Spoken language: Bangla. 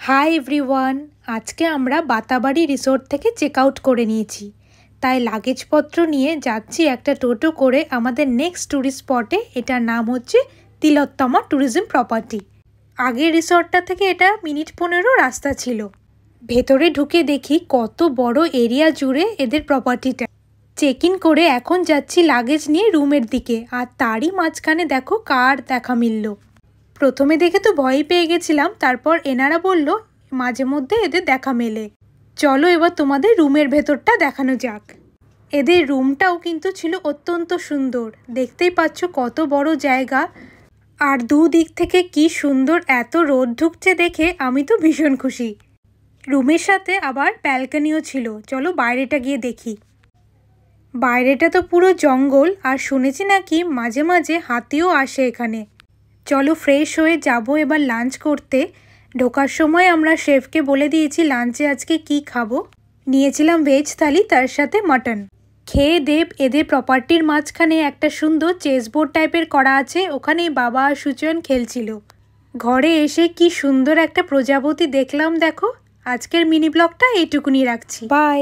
হাই এভরিওয়ান, আজকে আমরা বাতাবাড়ি রিসোর্ট থেকে চেক আউট করে নিয়েছি। তাই লাগেজপত্র নিয়ে যাচ্ছি একটা টোটো করে আমাদের নেক্সট ট্যুরিস্ট স্পটে। এটার নাম হচ্ছে তিলোত্তমা ট্যুরিজম প্রপার্টি। আগের রিসর্টটা থেকে এটা মিনিট 15 রাস্তা ছিল। ভেতরে ঢুকে দেখি কত বড় এরিয়া জুড়ে এদের প্রপার্টিটা। চেক ইন করে এখন যাচ্ছি লাগেজ নিয়ে রুমের দিকে, আর তারই মাঝখানে দেখো কার দেখা মিলল। প্রথমে দেখে তো ভয়ই পেয়ে গেছিলাম, তারপর এনারা বলল মাঝে মধ্যে এদের দেখা মেলে। চলো এবার তোমাদের রুমের ভেতরটা দেখানো যাক। এদের রুমটাও কিন্তু ছিল অত্যন্ত সুন্দর, দেখতেই পাচ্ছ কত বড় জায়গা, আর দুদিক থেকে কি সুন্দর এত রোদ ঢুকছে দেখে আমি তো ভীষণ খুশি। রুমের সাথে আবার ব্যালকনিও ছিল, চলো বাইরেটা গিয়ে দেখি। বাইরেটা তো পুরো জঙ্গল, আর শুনেছি নাকি মাঝে মাঝে হাতিও আসে এখানে। চলো ফ্রেশ হয়ে যাব এবার লাঞ্চ করতে। ঢোকার সময় আমরা শেফকে বলে দিয়েছি লাঞ্চে আজকে কি খাবো। নিয়েছিলাম ভেজ থালি, তার সাথে মাটন। খেয়ে দেব এদের প্রপার্টির মাঝখানে একটা সুন্দর চেসবোর্ড টাইপের করা আছে, ওখানেই বাবা আর সুচয়ন খেলছিল। ঘরে এসে কি সুন্দর একটা প্রজাপতি দেখলাম দেখো। আজকের মিনি ব্লগটা এইটুকুনি রাখছি, বাই।